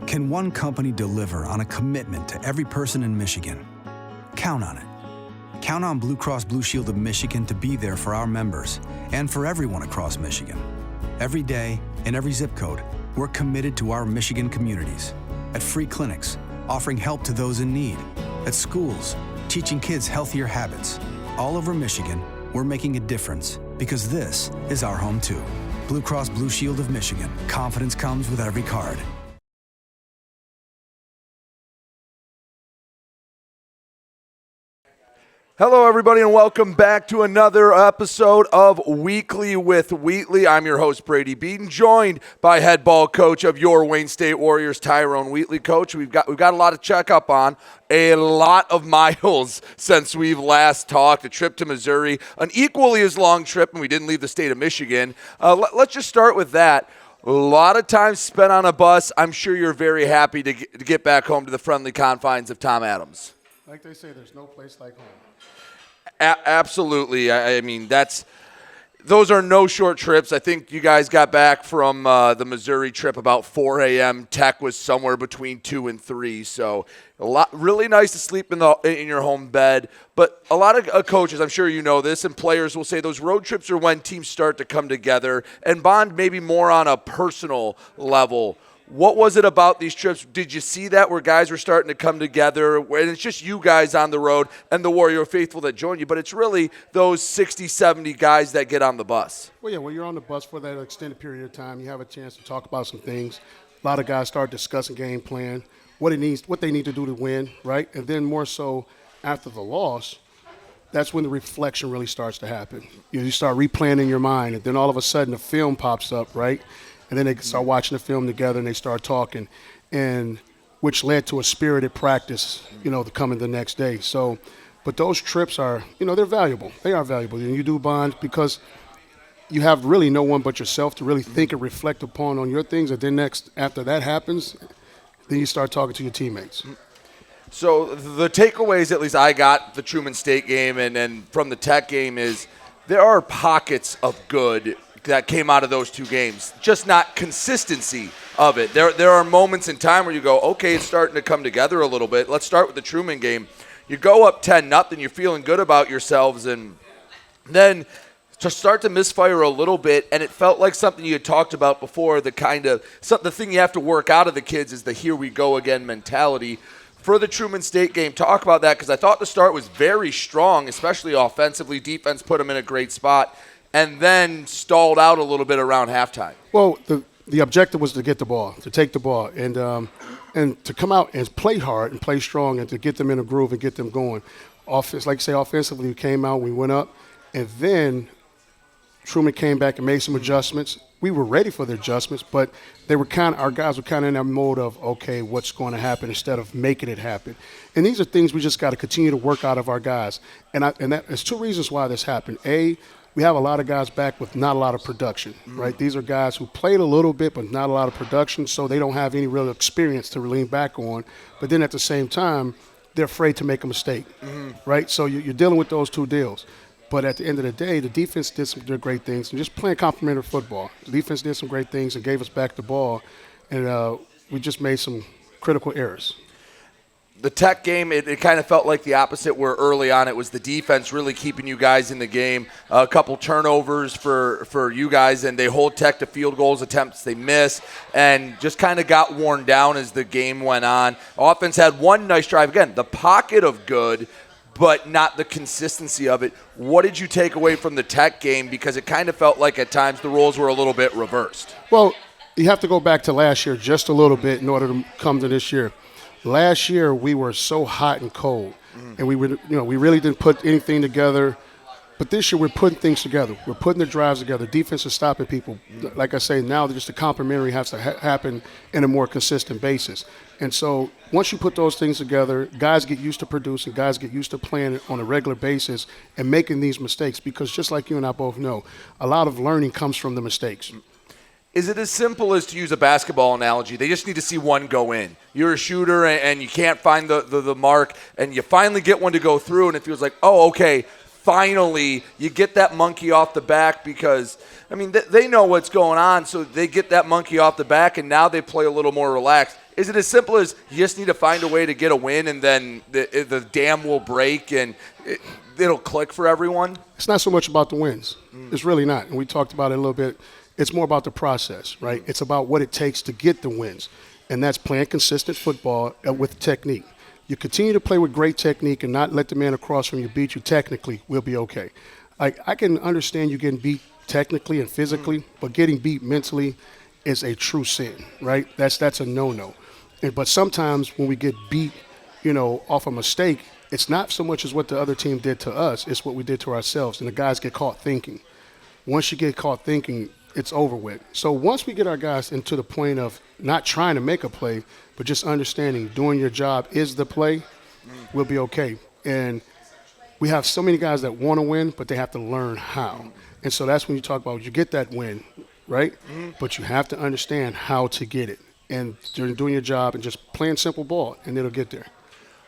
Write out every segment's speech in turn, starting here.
Can one company deliver on a commitment to every person in Michigan? Count on it. Count on Blue Cross Blue Shield of Michigan to be there for our members and for everyone across Michigan. Every day, in every zip code, we're committed to our Michigan communities. At free clinics, offering help to those in need. At schools, teaching kids healthier habits. All over Michigan, we're making a difference because this is our home too. Blue Cross Blue Shield of Michigan. Confidence comes with every card. Hello, everybody, and welcome back to another episode of Weekly with Wheatley. I'm your host, Brady Beedon, joined by head ball coach of your Wayne State Warriors, Tyrone Wheatley. Coach, we've got a lot to check up on, a lot of miles since we've last talked. A trip to Missouri, an equally as long trip, and we didn't leave the state of Michigan. Let's just start with that. A lot of time spent on a bus. I'm sure you're very happy to get back home to the friendly confines of Tom Adams. Like they say, there's no place like home. Absolutely. I mean, those are no short trips. I think you guys got back from the Missouri trip about 4 a.m. Tech was somewhere between 2 and 3. So really nice to sleep in your home bed. But a lot of coaches, I'm sure you know this, and players will say those road trips are when teams start to come together and bond maybe more on a personal level. What was it about these trips? Did you see that where guys were starting to come together? And it's just you guys on the road and the Warrior faithful that join you, but it's really those 60, 70 guys that get on the bus. Well, yeah, when you're on the bus for that extended period of time, you have a chance to talk about some things. A lot of guys start discussing game plan, what they need to do to win, right? And then more so after the loss, that's when the reflection really starts to happen. You start replaying in your mind, and then all of a sudden the film pops up, right? And then they start watching the film together and they start talking, and which led to a spirited practice, coming the next day. So, but those trips are, they're valuable. They are valuable. And you do bond because you have really no one but yourself to really think and reflect upon on your things. And then next, after that happens, then you start talking to your teammates. So the takeaways, at least I got the Truman State game and from the Tech game, is there are pockets of good that came out of those two games, just not consistency of it. There are moments in time where you go, okay, it's starting to come together a little bit. Let's start with the Truman game. You go up 10-0, you're feeling good about yourselves, and then to start to misfire a little bit, and it felt like something you had talked about before, the thing you have to work out of the kids is the here we go again mentality. For the Truman State game, talk about that, because I thought the start was very strong, especially offensively. Defense put them in a great spot, and then stalled out a little bit around halftime. Well, the objective was to get the ball, to take the ball, and to come out and play hard and play strong and to get them in a groove and get them going. Offensively, we came out, we went up, and then Truman came back and made some adjustments. We were ready for the adjustments, but our guys were kind of in that mode of, okay, what's going to happen instead of making it happen. And these are things we just got to continue to work out of our guys. And there's two reasons why this happened. A, we have a lot of guys back with not a lot of production, right? These are guys who played a little bit but not a lot of production, so they don't have any real experience to lean back on. But then at the same time, they're afraid to make a mistake, right? So you're dealing with those two deals. But at the end of the day, the defense did some great things. And just playing complementary football. The defense did some great things and gave us back the ball, and we just made some critical errors. The Tech game, it kind of felt like the opposite, where early on it was the defense really keeping you guys in the game. A couple turnovers for you guys, and they hold Tech to field goals attempts they miss, and just kind of got worn down as the game went on. Offense had one nice drive. Again, the pocket of good, but not the consistency of it. What did you take away from the Tech game? Because it kind of felt like at times the roles were a little bit reversed. Well, you have to go back to last year just a little bit in order to come to this year. Last year we were so hot and cold, and we really didn't put anything together. But this year we're putting things together. We're putting the drives together. Defense is stopping people. Like I say, now just the complementary has to happen in a more consistent basis. And so once you put those things together, guys get used to producing, guys get used to playing on a regular basis and making these mistakes, because just like you and I both know, a lot of learning comes from the mistakes. Is it as simple as, to use a basketball analogy, they just need to see one go in? You're a shooter and you can't find the mark, and you finally get one to go through, and it feels like, oh, okay, finally you get that monkey off the back because, I mean, they know what's going on, so they get that monkey off the back, and now they play a little more relaxed. Is it as simple as you just need to find a way to get a win and then the dam will break and it'll click for everyone? It's not so much about the wins. It's really not. And we talked about it a little bit. It's more about the process, right? It's about what it takes to get the wins. And that's playing consistent football with technique. You continue to play with great technique and not let the man across from you beat you technically, we'll be okay. Like, I can understand you getting beat technically and physically, but getting beat mentally is a true sin, right? That's a no-no. But sometimes when we get beat, off a mistake, it's not so much as what the other team did to us, it's what we did to ourselves. And the guys get caught thinking. Once you get caught thinking, it's over with. So once we get our guys into the point of not trying to make a play, but just understanding doing your job is the play, we'll be okay. And we have so many guys that want to win, but they have to learn how. And so that's when you talk about you get that win, right? But you have to understand how to get it. And you're doing your job and just playing simple ball, and it'll get there.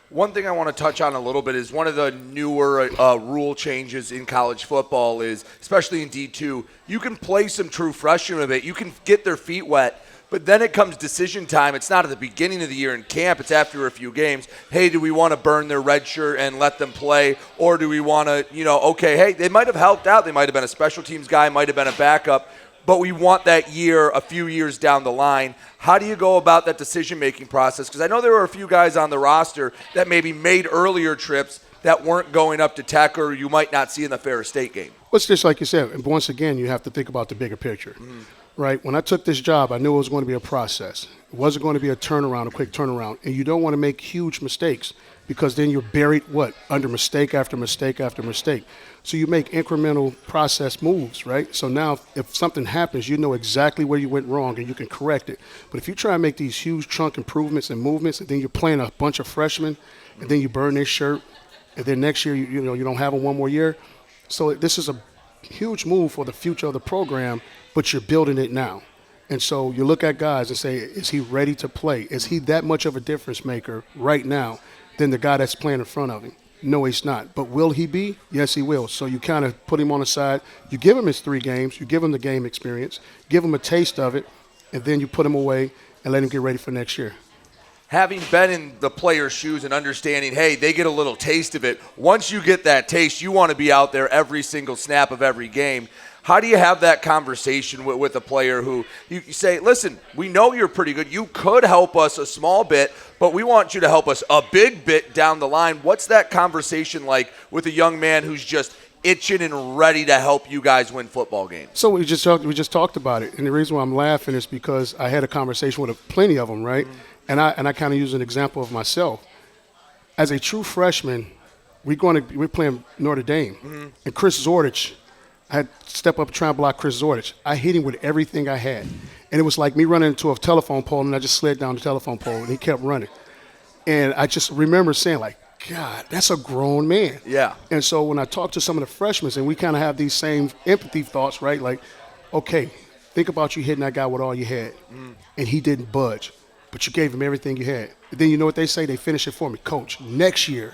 One thing I want to touch on a little bit is one of the newer rule changes in college football is, especially in D2, you can play some true freshmen a bit. You can get their feet wet, but then it comes decision time. It's not at the beginning of the year in camp. It's after a few games. Hey, do we want to burn their red shirt and let them play, or do we want to, okay, hey, they might have helped out. They might have been a special teams guy, might have been a backup, but we want that year a few years down the line. How do you go about that decision-making process? Because I know there were a few guys on the roster that maybe made earlier trips that weren't going up to Tech or you might not see in the Ferris State game. Well, it's just like you said. And once again, you have to think about the bigger picture, right? When I took this job, I knew it was going to be a process. It wasn't going to be a turnaround, a quick turnaround. And you don't want to make huge mistakes because then you're buried, under mistake after mistake after mistake. So you make incremental process moves, right? So now if something happens, you know exactly where you went wrong and you can correct it. But if you try and make these huge chunk improvements and movements and then you're playing a bunch of freshmen and then you burn their shirt and then next year, you don't have them one more year. So this is a huge move for the future of the program, but you're building it now. And so you look at guys and say, is he ready to play? Is he that much of a difference maker right now than the guy that's playing in front of him? No, he's not. But will he be? Yes, he will. So you kind of put him on the side. You give him his 3 games. You give him the game experience. Give him a taste of it. And then you put him away and let him get ready for next year. Having been in the player's shoes and understanding, hey, they get a little taste of it. Once you get that taste, you want to be out there every single snap of every game. How do you have that conversation with a player who you say, listen, we know you're pretty good. You could help us a small bit, but we want you to help us a big bit down the line. What's that conversation like with a young man who's just itching and ready to help you guys win football games? So we just talked about it. And the reason why I'm laughing is because I had a conversation with plenty of them, right? And I kind of use an example of myself. As a true freshman, we're playing Notre Dame. And Chris Zordich, I had to step up and try and block Chris Zordich. I hit him with everything I had. And it was like me running into a telephone pole, and I just slid down the telephone pole, and he kept running. And I just remember saying, like, God, that's a grown man. Yeah. And so when I talk to some of the freshmen, and we kind of have these same empathy thoughts, right? Like, okay, think about you hitting that guy with all you had, and he didn't budge. But you gave him everything you had. And then you know what they say? They finish it for me. Coach, next year,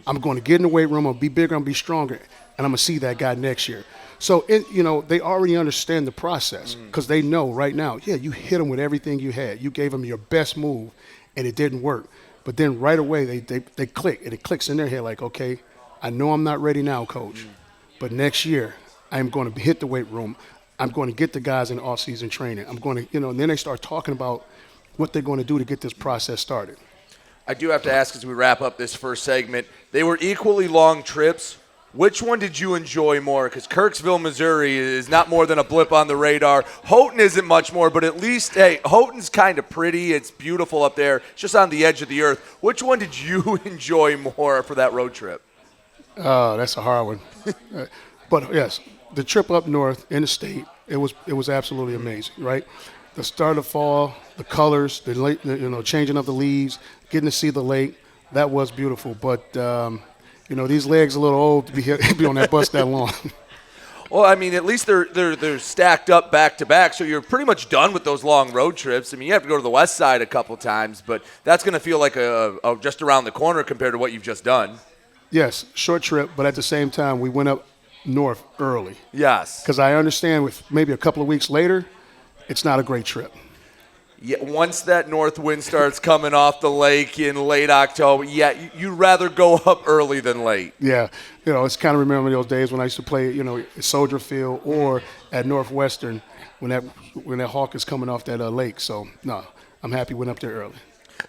I'm going to get in the weight room. I'm going to be bigger. I'm going to be stronger. And I'm going to see that guy next year. So, they already understand the process because they know right now, yeah, you hit them with everything you had. You gave them your best move, and it didn't work. But then right away they click, and it clicks in their head like, okay, I know I'm not ready now, Coach. But next year, I'm going to hit the weight room. I'm going to get the guys in off-season training. I'm going to, and then they start talking about what they're going to do to get this process started. I do have to ask as we wrap up this first segment, they were equally long trips. Which one did you enjoy more? Because Kirksville, Missouri is not more than a blip on the radar. Houghton isn't much more, but at least, hey, Houghton's kind of pretty. It's beautiful up there. It's just on the edge of the earth. Which one did you enjoy more for that road trip? That's a hard one. But, yes, the trip up north in the state, it was absolutely amazing, right? The start of fall, the colors, the late, changing of the leaves, getting to see the lake, that was beautiful. But, these legs are a little old to be on that bus that long. Well, I mean, at least they're stacked up back to back, so you're pretty much done with those long road trips. I mean, you have to go to the west side a couple times, but that's going to feel like a just around the corner compared to what you've just done. Yes, short trip, but at the same time, we went up north early. Yes. Because I understand with maybe a couple of weeks later, it's not a great trip. Yeah, once that north wind starts coming off the lake in late October, you'd rather go up early than late. Yeah, it's kind of remember those days when I used to play, at Soldier Field or at Northwestern when that hawk is coming off that lake. So, no, I'm happy we went up there early.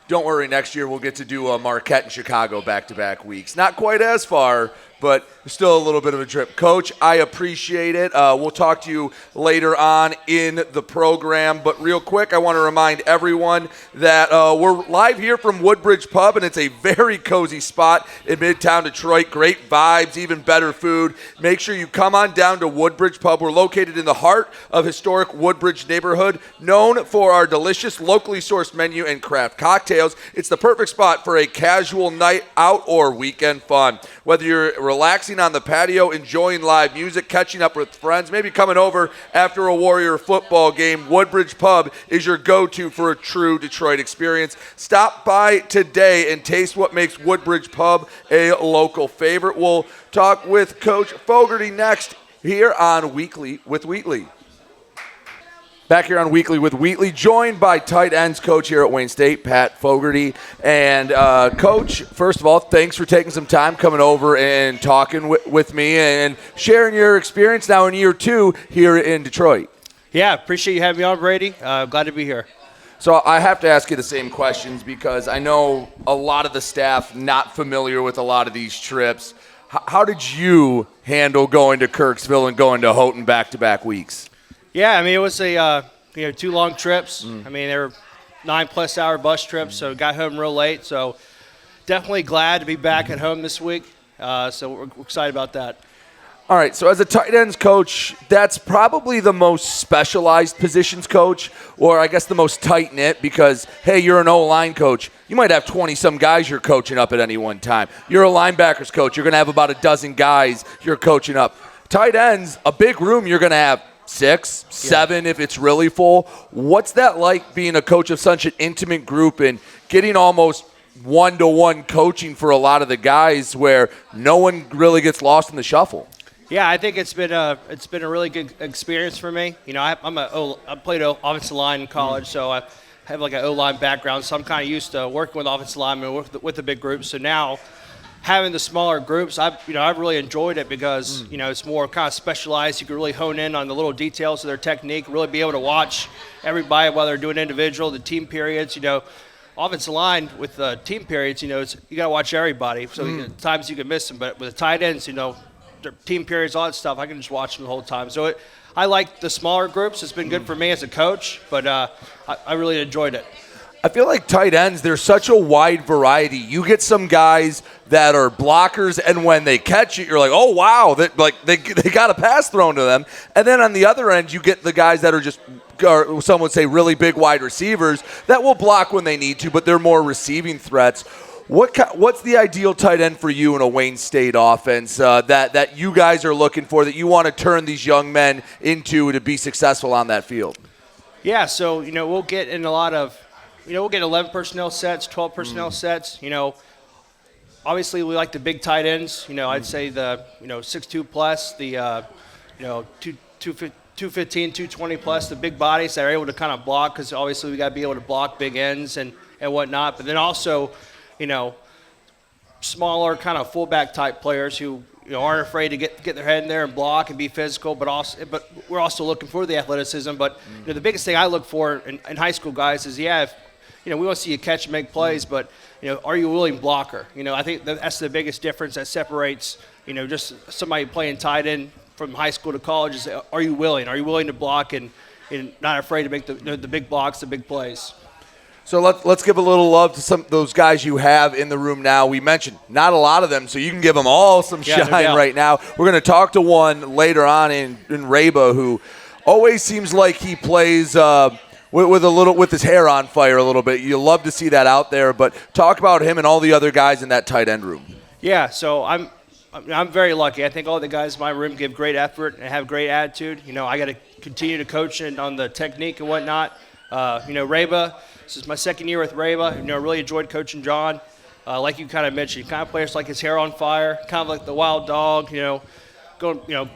Don't worry, next year we'll get to do Marquette and Chicago back-to-back weeks. Not quite as far, but still a little bit of a trip. Coach, I appreciate it. We'll talk to you later on in the program. But real quick, I want to remind everyone that we're live here from Woodbridge Pub, and it's a very cozy spot in Midtown Detroit. Great vibes, even better food. Make sure you come on down to Woodbridge Pub. We're located in the heart of historic Woodbridge neighborhood, known for our delicious, locally sourced menu and craft cocktails. It's the perfect spot for a casual night out or weekend fun. Whether you're relaxing on the patio, enjoying live music, catching up with friends, maybe coming over after a Warrior football game, Woodbridge Pub is your go-to for a true Detroit experience. Stop by today and taste what makes Woodbridge Pub a local favorite. We'll talk with Coach Fogarty next here on Weekly with Wheatley. Back here on Weekly with Wheatley, joined by tight ends coach here at Wayne State, Pat Fogarty. And Coach, first of all, thanks for taking some time coming over and talking with me and sharing your experience now in year 2 here in Detroit. Yeah, appreciate you having me on, Brady. Glad to be here. So I have to ask you the same questions because I know a lot of the staff not familiar with a lot of these trips. How did you handle going to Kirksville and going to Houghton back-to-back weeks? Yeah, I mean, it was a 2 long trips. I mean, they were 9+ hour bus trips, so got home real late. So definitely glad to be back at home this week. So we're excited about that. All right, so as a tight ends coach, that's probably the most specialized positions coach, or I guess the most tight-knit because, hey, you're an O-line coach. You might have 20-some guys you're coaching up at any one time. You're a linebackers coach. You're going to have about a dozen guys you're coaching up. Tight ends, a big room, you're going to have 6, 7 if it's really full. What's that like being a coach of such an intimate group and getting almost one-to-one coaching for a lot of the guys where no one really gets lost in the shuffle? Yeah, I think it's been a really good experience for me. I played offensive line in college, so I have like an O-line background, so I'm kind of used to working with offensive linemen with the big groups. So now, having the smaller groups, I've really enjoyed it because it's more kind of specialized. You can really hone in on the little details of their technique, really be able to watch everybody while they're doing individual, the team periods. Offensive line with the team periods, you got to watch everybody. So at times you can miss them, but with the tight ends, their team periods, all that stuff, I can just watch them the whole time. So I like the smaller groups. It's been good for me as a coach, but I really enjoyed it. I feel like tight ends, there's such a wide variety. You get some guys that are blockers, and when they catch it, you're like, oh, wow, they got a pass thrown to them. And then on the other end, you get the guys that are just, or some would say really big wide receivers that will block when they need to, but they're more receiving threats. What's the ideal tight end for you in a Wayne State offense that you guys are looking for, that you want to turn these young men into to be successful on that field? Yeah, so, we'll get in a lot of, we'll get 11 personnel sets, 12 personnel sets. Obviously we like the big tight ends. I'd say the 6'2 plus, the 215, 220 plus, the big bodies that are able to kind of block, because obviously we got to be able to block big ends and whatnot. But then also, smaller kind of fullback type players who aren't afraid to get their head in there and block and be physical, but we're also looking for the athleticism. But the biggest thing I look for in high school guys is, we want to see you catch and make plays, but are you a willing blocker? I think that's the biggest difference that separates just somebody playing tight end from high school to college is, are you willing? Are you willing to block and not afraid to make the big blocks, the big plays? So let's give a little love to some of those guys you have in the room now. We mentioned not a lot of them, so you can give them all some shine right now. We're going to talk to one later on in Rayba, who always seems like he plays with his hair on fire a little bit. You love to see that out there, but talk about him and all the other guys in that tight end room. Yeah, so I'm very lucky. I think all the guys in my room give great effort and have great attitude. I got to continue to coach on the technique and whatnot. Rayba, this is my second year with Rayba. I really enjoyed coaching John. like you kind of mentioned, kind of players like his hair on fire, kind of like the wild dog, going,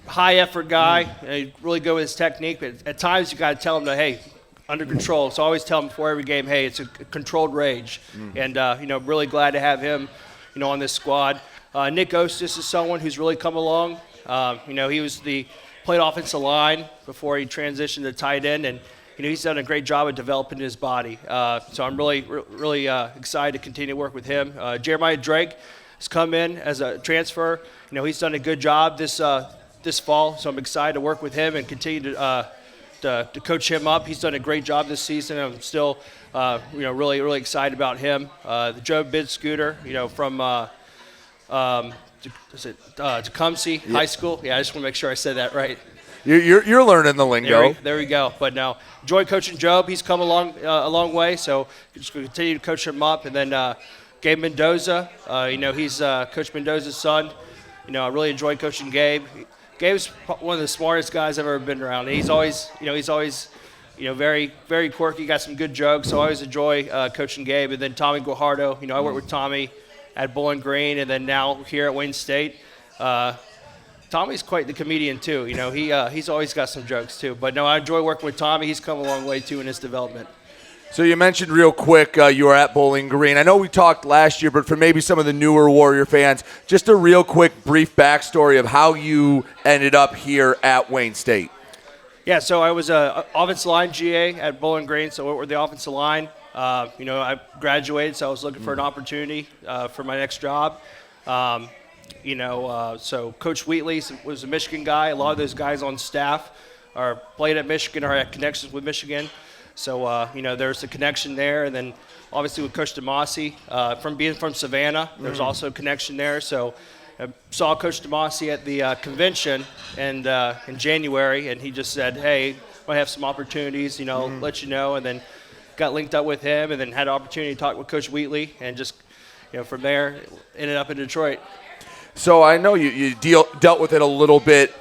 high effort guy, really good with his technique. But at times you got to tell him that, hey, under control. So I always tell him before every game, hey, it's a controlled rage. And, really glad to have him, on this squad. Nick Ostis is someone who's really come along. He played offensive line before he transitioned to tight end, and he's done a great job of developing his body. So I'm really excited to continue to work with him. Jeremiah Drake has come in as a transfer. He's done a good job this fall, so I'm excited to work with him and continue to coach him up. He's done a great job this season. I'm still, really excited about him. The Joe Bid Scooter, from Tecumseh High School. Yeah, I just want to make sure I said that right. You're learning the lingo. There we go. But now, enjoy coaching Job. He's come a long way, so just continue to coach him up. And then Gabe Mendoza, he's Coach Mendoza's son. I really enjoy coaching Gabe. Gabe's one of the smartest guys I've ever been around. He's always very, very quirky, got some good jokes, so I always enjoy coaching Gabe. And then Tommy Guajardo, I work with Tommy at Bowling Green and then now here at Wayne State. Tommy's quite the comedian too. He's always got some jokes too. But no, I enjoy working with Tommy. He's come a long way too in his development. So you mentioned real quick you were at Bowling Green. I know we talked last year, but for maybe some of the newer Warrior fans, just a real quick brief backstory of how you ended up here at Wayne State. Yeah, so I was an offensive line GA at Bowling Green, so we're the offensive line. I graduated, so I was looking for an opportunity for my next job. So Coach Wheatley was a Michigan guy. A lot of those guys on staff played at Michigan or had connections with Michigan. So, there's a connection there. And then obviously with Coach DeMasi, from being from Savannah, there's also a connection there. So I saw Coach DeMasi at the convention and in January, and he just said, hey, I have some opportunities, let you know. And then got linked up with him and then had an opportunity to talk with Coach Wheatley and just, from there, ended up in Detroit. So I know you dealt with it a little bit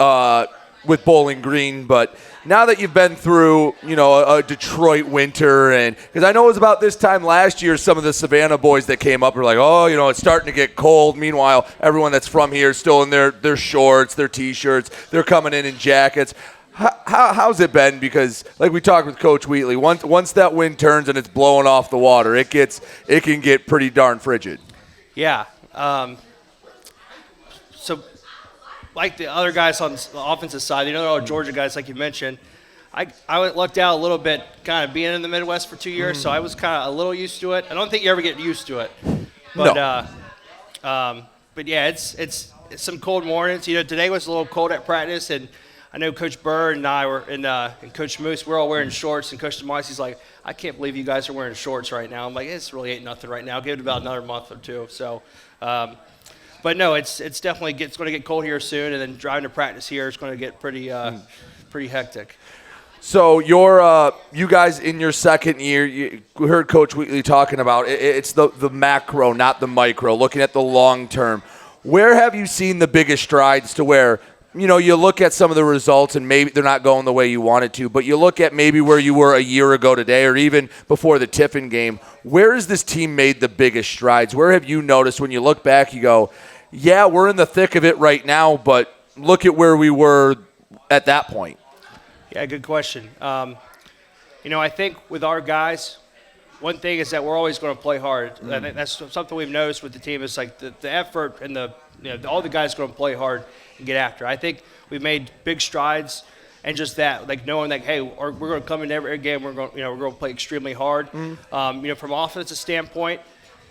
with Bowling Green, but now that you've been through, a Detroit winter, and because I know it was about this time last year, some of the Savannah boys that came up were like, it's starting to get cold. Meanwhile, everyone that's from here is still in their shorts, their T-shirts. They're coming in jackets. How's it been? Because like we talked with Coach Wheatley, once that wind turns and it's blowing off the water, it can get pretty darn frigid. Yeah. So like the other guys on the offensive side, all Georgia guys like you mentioned, I lucked out a little bit kind of being in the Midwest for 2 years, so I was kind of a little used to it. I don't think you ever get used to it. But no. But yeah, it's some cold mornings. Today was a little cold at practice, and I know Coach Burr and I were and Coach Moose, we're all wearing shorts, and Coach DeMasi's like, I can't believe you guys are wearing shorts right now. I'm like, this really ain't nothing right now. Give it about another month or two. So, but no, it's definitely going to get cold here soon, and then driving to practice here is going to get pretty hectic. So you guys in your second year, we heard Coach Wheatley talking about it's the macro, not the micro, looking at the long term. Where have you seen the biggest strides to where, you look at some of the results and maybe they're not going the way you wanted to, but you look at maybe where you were a year ago today or even before the Tiffin game, where has this team made the biggest strides? Where have you noticed when you look back, you go, yeah, we're in the thick of it right now, but look at where we were at that point? Yeah, good question. I think with our guys, one thing is that we're always going to play hard. I think that's something we've noticed with the team. It's like the effort and all the guys are going to play hard and get after. I think we've made big strides, and just that, like knowing that, hey, we're going to come in every game. We're going to play extremely hard. From an offensive standpoint,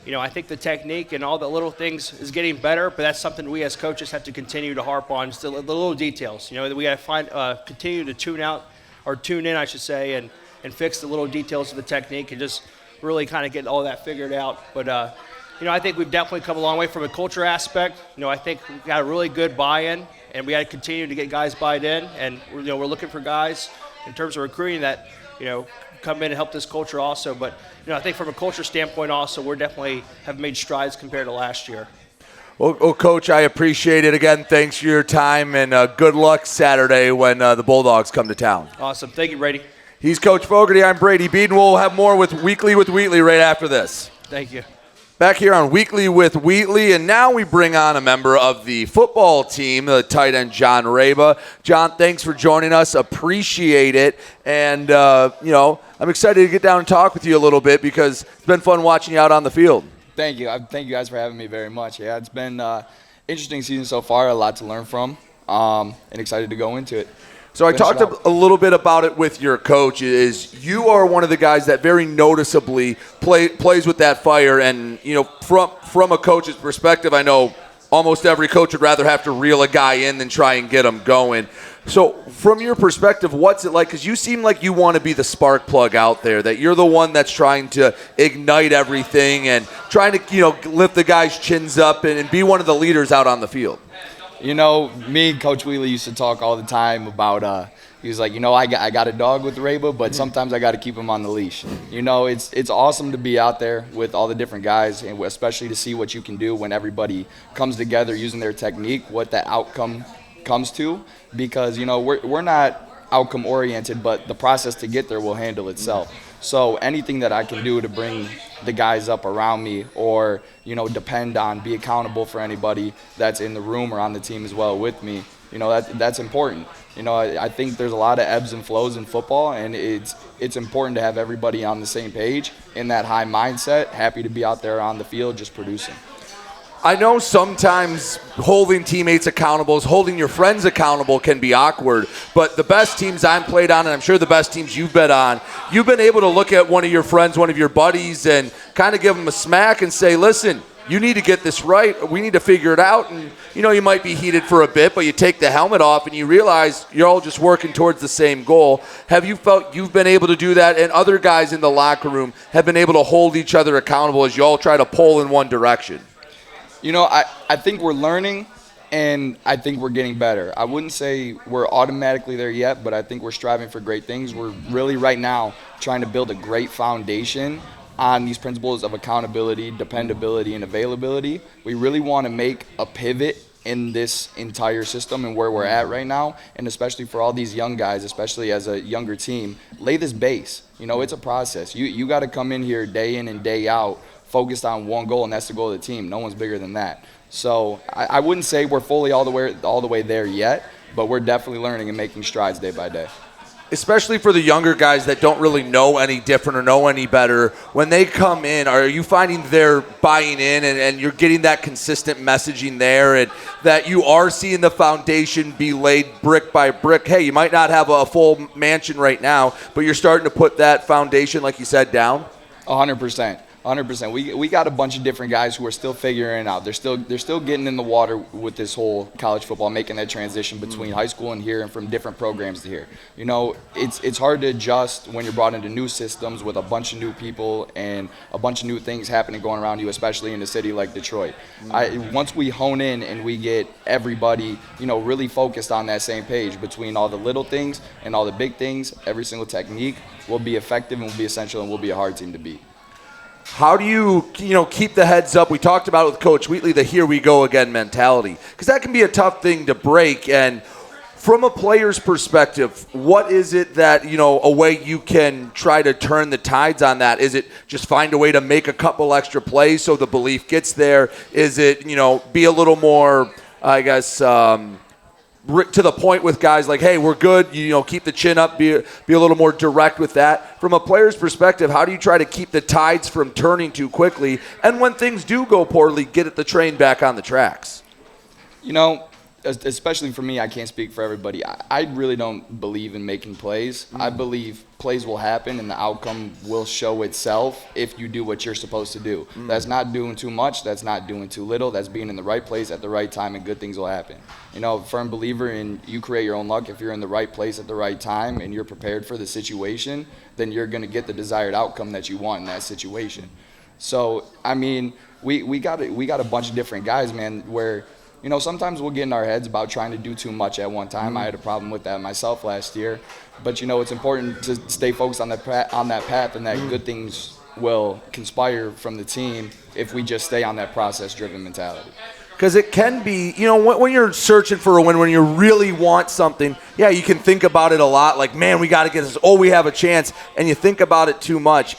I think the technique and all the little things is getting better, but that's something we as coaches have to continue to harp on. Just the little details. That we got to continue to tune in, I should say, and fix the little details of the technique and just really kind of get all that figured out. But I think we've definitely come a long way from a culture aspect. I think we've got a really good buy-in, and we got to continue to get guys bought in. And we're looking for guys in terms of recruiting that come in and help this culture also. But I think from a culture standpoint also, we're definitely have made strides compared to last year. Well, Coach, I appreciate it. Again, thanks for your time, and good luck Saturday when the Bulldogs come to town. Awesome. Thank you, Brady. He's Coach Fogarty. I'm Brady Beedon. We'll have more with Weekly with Wheatley right after this. Thank you. Back here on Weekly with Wheatley, and now we bring on a member of the football team, the tight end John Rayba. John, thanks for joining us. Appreciate it. And, I'm excited to get down and talk with you a little bit because it's been fun watching you out on the field. Thank you. Thank you guys for having me very much. Yeah, it's been an interesting season so far, a lot to learn from, and excited to go into it. So I talked a little bit about it with your coach. Is you are one of the guys that very noticeably plays with that fire, and from a coach's perspective, I know almost every coach would rather have to reel a guy in than try and get him going. So from your perspective, what's it like? Because you seem like you want to be the spark plug out there, that you're the one that's trying to ignite everything and trying to lift the guys' chins up and be one of the leaders out on the field. Me and Coach Wheatley used to talk all the time about, he was like, I got a dog with Rayba, but sometimes I got to keep him on the leash. It's awesome to be out there with all the different guys, and especially to see what you can do when everybody comes together using their technique, what that outcome comes to, because, we're not outcome oriented, but the process to get there will handle itself. So anything that I can do to bring the guys up around me or, depend on, be accountable for anybody that's in the room or on the team as well with me, that's important. I think there's a lot of ebbs and flows in football, and it's important to have everybody on the same page in that high mindset, happy to be out there on the field just producing. I know sometimes holding teammates accountable, holding your friends accountable can be awkward, but the best teams I've played on, and I'm sure the best teams you've been on, you've been able to look at one of your friends, one of your buddies, and kind of give them a smack and say, listen, you need to get this right. We need to figure it out. And, you might be heated for a bit, but you take the helmet off and you realize you're all just working towards the same goal. Have you felt you've been able to do that, and other guys in the locker room have been able to hold each other accountable as you all try to pull in one direction? I think we're learning, and I think we're getting better. I wouldn't say we're automatically there yet, but I think we're striving for great things. We're really right now trying to build a great foundation on these principles of accountability, dependability, and availability. We really want to make a pivot in this entire system and where we're at right now, and especially for all these young guys, especially as a younger team, lay this base. It's a process. You got to come in here day in and day out focused on one goal, and that's the goal of the team. No one's bigger than that. So I wouldn't say we're fully all the way there yet, but we're definitely learning and making strides day by day. Especially for the younger guys that don't really know any different or know any better, when they come in, are you finding they're buying in and you're getting that consistent messaging there, and that you are seeing the foundation be laid brick by brick? Hey, you might not have a full mansion right now, but you're starting to put that foundation, like you said, down? 100%. 100%. We got a bunch of different guys who are still figuring it out. They're still getting in the water with this whole college football, making that transition between high school and here, and from different programs to here. It's hard to adjust when you're brought into new systems with a bunch of new people and a bunch of new things happening going around you, especially in a city like Detroit. Once we hone in and we get everybody, really focused on that same page between all the little things and all the big things, every single technique will be effective and will be essential and will be a hard team to beat. How do you keep the heads up? We talked about it with Coach Wheatley, the here we go again mentality, because that can be a tough thing to break. And from a player's perspective, what is it that, a way you can try to turn the tides on that? Is it just find a way to make a couple extra plays so the belief gets there? Is it, be a little more, to the point with guys like, hey, we're good, keep the chin up, be a little more direct with that? From a player's perspective, how do you try to keep the tides from turning too quickly, and when things do go poorly, get the train back on the tracks? Especially for me, I can't speak for everybody. I really don't believe in making plays. I believe plays will happen and the outcome will show itself if you do what you're supposed to do. That's not doing too much. That's not doing too little. That's being in the right place at the right time, and good things will happen. Firm believer in you create your own luck. If you're in the right place at the right time and you're prepared for the situation, then you're going to get the desired outcome that you want in that situation. So, we got a bunch of different guys, man, where sometimes we'll get in our heads about trying to do too much at one time. I had a problem with that myself last year. But, it's important to stay focused on that path, and that good things will conspire from the team if we just stay on that process-driven mentality. Because it can be, when you're searching for a win, when you really want something, yeah, you can think about it a lot. Like, man, we got to get this. Oh, we have a chance. And you think about it too much.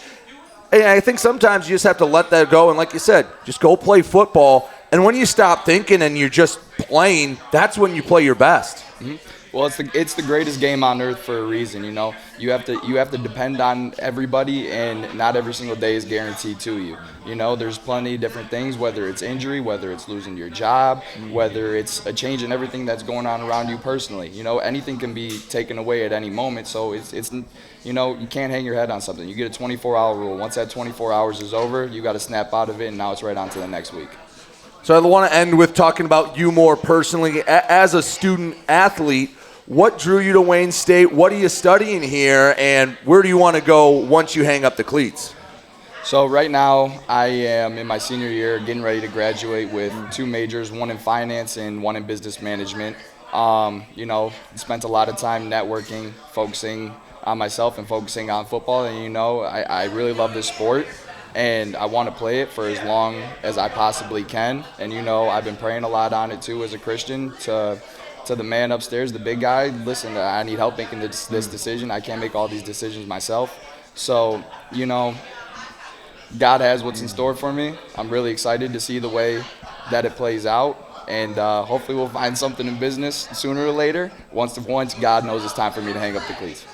And I think sometimes you just have to let that go. And like you said, just go play football. And when you stop thinking and you're just playing, that's when you play your best. Mm-hmm. Well, it's the greatest game on earth for a reason. You have to depend on everybody, and not every single day is guaranteed to you. There's plenty of different things, whether it's injury, whether it's losing your job, whether it's a change in everything that's going on around you personally. Anything can be taken away at any moment. So it's you can't hang your head on something. You get a 24-hour rule. Once that 24 hours is over, you got to snap out of it, and now it's right on to the next week. So I want to end with talking about you more personally. As a student athlete, what drew you to Wayne State? What are you studying here? And where do you want to go once you hang up the cleats? So right now I am in my senior year, getting ready to graduate with 2 majors, one in finance and one in business management. Spent a lot of time networking, focusing on myself and focusing on football. And, I really love this sport. And I want to play it for as long as I possibly can. And, I've been praying a lot on it, too, as a Christian, to the man upstairs, the big guy. Listen, I need help making this decision. I can't make all these decisions myself. So, God has what's in store for me. I'm really excited to see the way that it plays out. And hopefully we'll find something in business sooner or later. Once God knows it's time for me to hang up the cleats.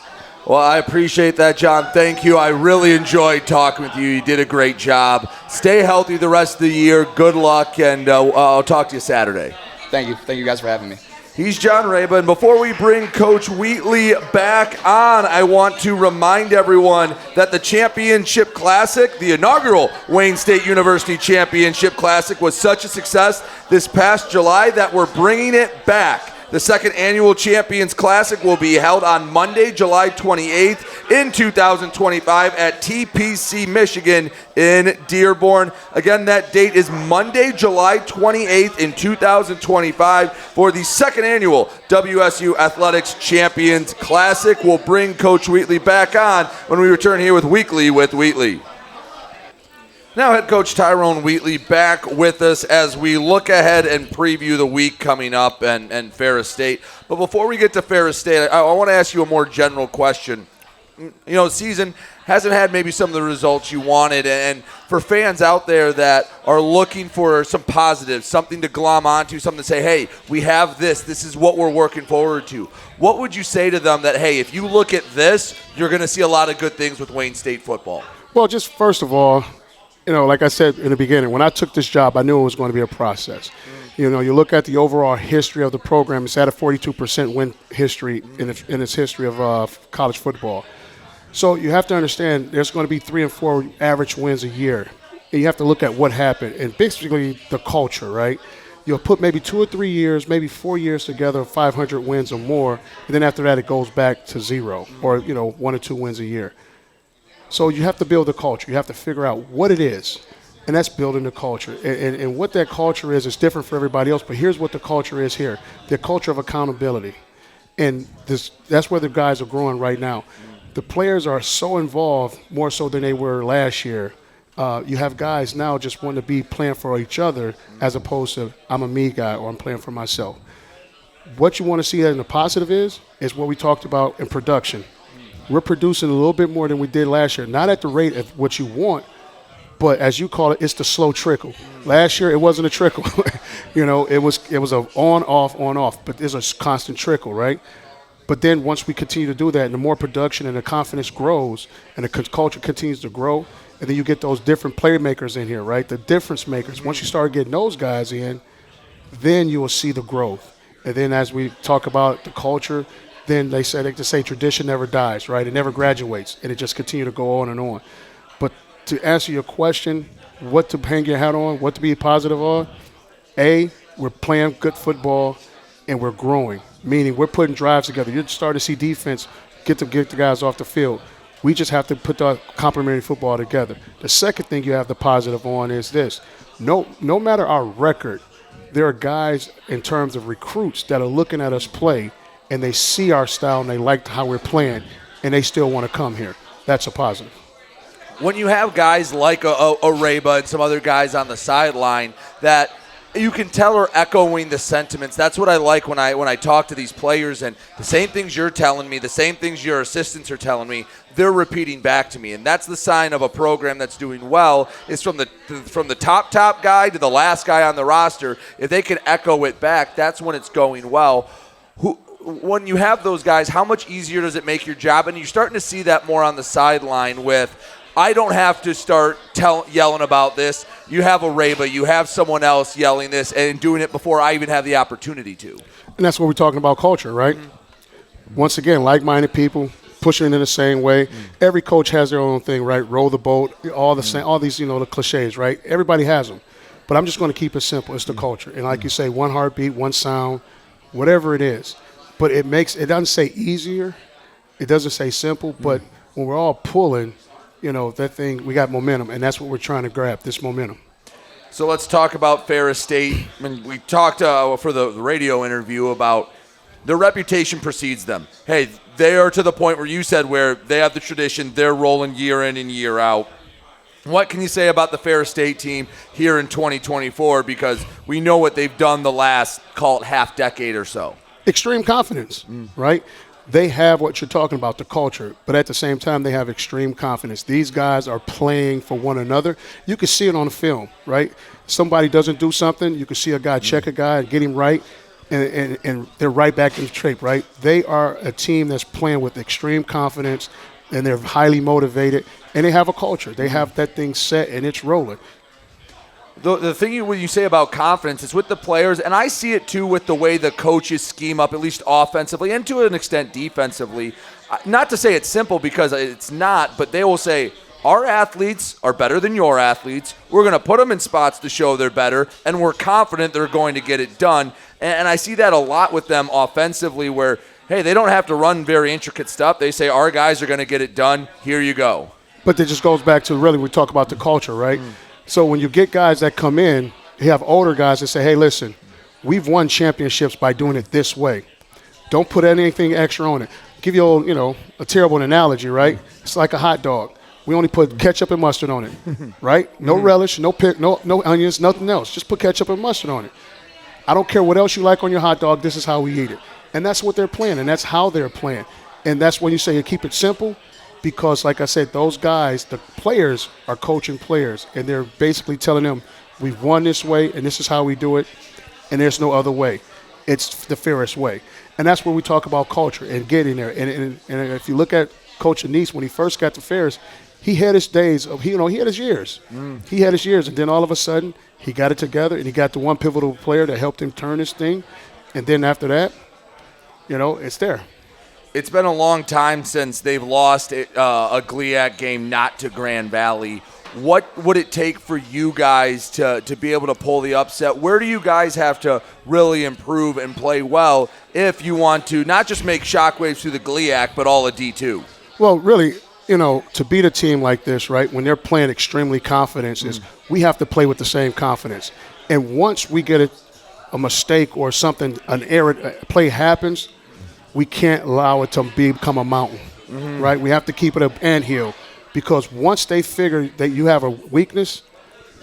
Well, I appreciate that, John. Thank you. I really enjoyed talking with you. You did a great job. Stay healthy the rest of the year. Good luck, and I'll talk to you Saturday. Thank you. Thank you guys for having me. He's John Rayba, and before we bring Coach Wheatley back on, I want to remind everyone that the Championship Classic, the inaugural Wayne State University Championship Classic, was such a success this past July that we're bringing it back. The second annual Champions Classic will be held on Monday, July 28th in 2025 at TPC Michigan in Dearborn. Again, that date is Monday, July 28th in 2025 for the second annual WSU Athletics Champions Classic. We'll bring Coach Wheatley back on when we return here with Weekly with Wheatley. Now head coach Tyrone Wheatley back with us as we look ahead and preview the week coming up and Ferris State. But before we get to Ferris State, I want to ask you a more general question. The season hasn't had maybe some of the results you wanted, and for fans out there that are looking for some positives, something to glom onto, something to say, hey, we have this is what we're working forward to. What would you say to them that, hey, if you look at this, you're going to see a lot of good things with Wayne State football? Well, just first of all, like I said in the beginning, when I took this job, I knew it was going to be a process. You look at the overall history of the program. It's at a 42% win history in its history of college football. So you have to understand there's going to be 3 and 4 average wins a year. And you have to look at what happened and basically the culture, right? You'll put maybe 2 or 3 years, maybe 4 years together of 500 wins or more, and then after that it goes back to 0 or 1 or 2 wins a year. So you have to build the culture. You have to figure out what it is, and that's building the culture. And what that culture is different for everybody else, but here's what the culture is here. The culture of accountability. And that's where the guys are growing right now. The players are so involved, more so than they were last year. You have guys now just wanting to be playing for each other as opposed to I'm a me guy or I'm playing for myself. What you want to see in the positive is what we talked about in production. We're producing a little bit more than we did last year. Not at the rate of what you want, but as you call it, it's the slow trickle. Last year, it wasn't a trickle. It was a on, off, but there's a constant trickle, right? But then once we continue to do that, and the more production and the confidence grows and the culture continues to grow, and then you get those different playmakers in here, right? The difference makers. Once you start getting those guys in, then you will see the growth. And then as we talk about the culture, then they say tradition never dies, right? It never graduates, and it just continue to go on and on. But to answer your question, what to hang your hat on, what to be positive on, we're playing good football, and we're growing, meaning we're putting drives together. You're starting to see defense get the guys off the field. We just have to put the complementary football together. The second thing you have the positive on is this. No matter our record, there are guys in terms of recruits that are looking at us play, and they see our style and they like how we're playing, and they still want to come here. That's a positive. When you have guys like a Rayba and some other guys on the sideline that you can tell are echoing the sentiments. That's what I like when I talk to these players, and the same things you're telling me, the same things your assistants are telling me, they're repeating back to me. And that's the sign of a program that's doing well, is from the top guy to the last guy on the roster. If they can echo it back, that's when it's going well. When you have those guys, how much easier does it make your job? And you're starting to see that more on the sideline with, I don't have to start yelling about this. You have a Rayba, you have someone else yelling this and doing it before I even have the opportunity to. And that's what we're talking about, culture, right? Mm-hmm. Once again, like-minded people pushing in the same way. Mm-hmm. Every coach has their own thing, right? Row the boat, all the same, all these, the cliches, right? Everybody has them. But I'm just going to keep it simple. It's the culture. And like you say, one heartbeat, one sound, whatever it is. But it doesn't say easier. It doesn't say simple. But when we're all pulling, that thing, we got momentum, and that's what we're trying to grab, this momentum. So let's talk about Ferris State. I mean, we talked for the radio interview about their reputation precedes them. Hey, they are to the point where you said where they have the tradition, they're rolling year in and year out. What can you say about the Ferris State team here in 2024? Because we know what they've done the last, call it, half decade or so. Extreme confidence, right? They have what you're talking about, the culture, but at the same time, they have extreme confidence. These guys are playing for one another. You can see it on the film, right? Somebody doesn't do something, you can see a guy check a guy and get him right, and they're right back in the shape, right? They are a team that's playing with extreme confidence, and they're highly motivated, and they have a culture. They have that thing set, and it's rolling. The thing when you say about confidence is with the players, and I see it too with the way the coaches scheme up, at least offensively and to an extent defensively. Not to say it's simple because it's not, but they will say, our athletes are better than your athletes. We're going to put them in spots to show they're better, and we're confident they're going to get it done. And I see that a lot with them offensively where, hey, they don't have to run very intricate stuff. They say, our guys are going to get it done. Here you go. But it just goes back to really we talk about the culture, right? So when you get guys that come in, you have older guys that say, hey, listen, we've won championships by doing it this way. Don't put anything extra on it. Give you a terrible analogy, right? It's like a hot dog. We only put ketchup and mustard on it, right? No relish, no onions, nothing else. Just put ketchup and mustard on it. I don't care what else you like on your hot dog. This is how we eat it. And that's what they're playing, and that's how they're playing. And that's when you say you keep it simple. Because, like I said, those guys, the players are coaching players, and they're basically telling them, we've won this way, and this is how we do it, and there's no other way. It's the Ferris way. And that's where we talk about culture and getting there. And if you look at Coach Anise, when he first got to Ferris, he had his days of, he had his years. He had his years, and then all of a sudden, he got it together, and he got the one pivotal player that helped him turn this thing. And then after that, it's there. It's been a long time since they've lost a GLIAC game not to Grand Valley. What would it take for you guys to be able to pull the upset? Where do you guys have to really improve and play well if you want to not just make shockwaves through the GLIAC, but all of D2? Well, really, to beat a team like this, right, when they're playing extremely confident, is we have to play with the same confidence. And once we get a mistake or something, an error play happens, we can't allow it to become a mountain, right? We have to keep it an anthill because once they figure that you have a weakness,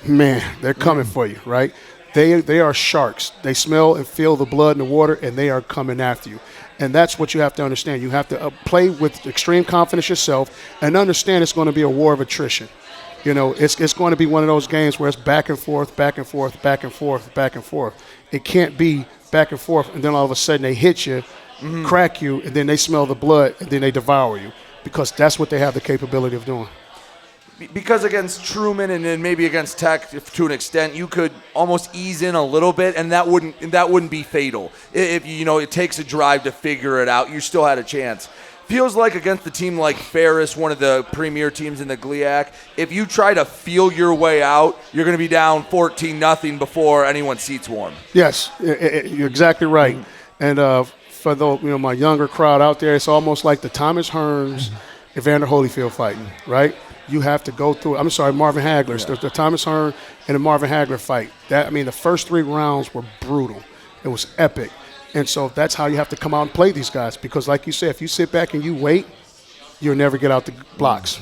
man, they're coming for you, right? They are sharks. They smell and feel the blood in the water, and they are coming after you. And that's what you have to understand. You have to play with extreme confidence yourself and understand it's going to be a war of attrition. It's going to be one of those games where it's back and forth, back and forth, back and forth, back and forth. It can't be back and forth, and then all of a sudden they hit you, crack you, and then they smell the blood, and then they devour you, because that's what they have the capability of doing. Because against Truman and then maybe against Tech, to an extent, you could almost ease in a little bit, and that wouldn't be fatal. If it takes a drive to figure it out, you still had a chance. Feels like against a team like Ferris, one of the premier teams in the GLIAC, if you try to feel your way out, you're going to be down 14-0 before anyone's seat's warm. Yes, you're exactly right. And for my younger crowd out there, it's almost like the Thomas Hearns and Vander Holyfield fighting, right? You have to go through. Marvin Hagler. Yeah. The Thomas Hearn and the Marvin Hagler fight. The first 3 rounds were brutal. It was epic. And so that's how you have to come out and play these guys, because like you said, if you sit back and you wait, you'll never get out the blocks.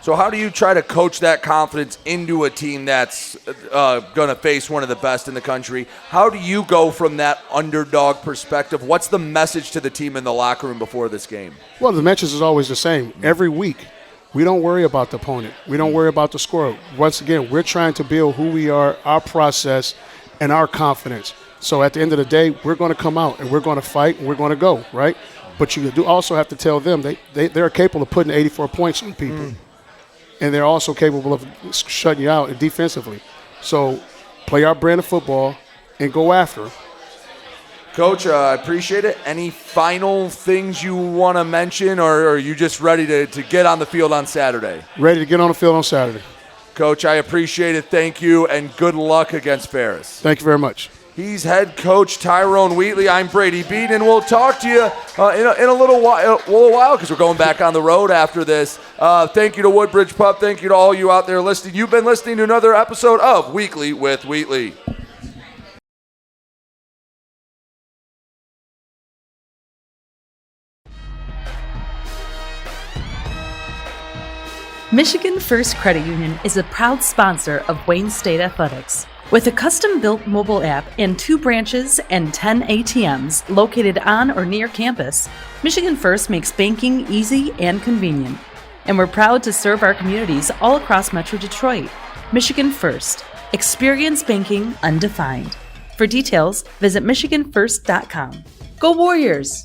So how do you try to coach that confidence into a team that's going to face one of the best in the country? How do you go from that underdog perspective? What's the message to the team in the locker room before this game? Well, the message is always the same. Every week, we don't worry about the opponent. We don't worry about the score. Once again, we're trying to build who we are, our process, and our confidence. So at the end of the day, we're going to come out and we're going to fight and we're going to go, right? But you do also have to tell them they're capable of putting 84 points on people. And they're also capable of shutting you out defensively. So play our brand of football and go after them. Coach, I appreciate it. Any final things you want to mention, or are you just ready to get on the field on Saturday? Ready to get on the field on Saturday. Coach, I appreciate it. Thank you, and good luck against Ferris. Thank you very much. He's head coach Tyrone Wheatley. I'm Brady Beedon, and we'll talk to you in a little while because we're going back on the road after this. Thank you to Woodbridge Pub. Thank you to all you out there listening. You've been listening to another episode of Weekly with Wheatley. Michigan First Credit Union is a proud sponsor of Wayne State Athletics. With a custom-built mobile app and 2 branches and 10 ATMs located on or near campus, Michigan First makes banking easy and convenient. And we're proud to serve our communities all across Metro Detroit. Michigan First. Experience banking undefined. For details, visit MichiganFirst.com. Go Warriors!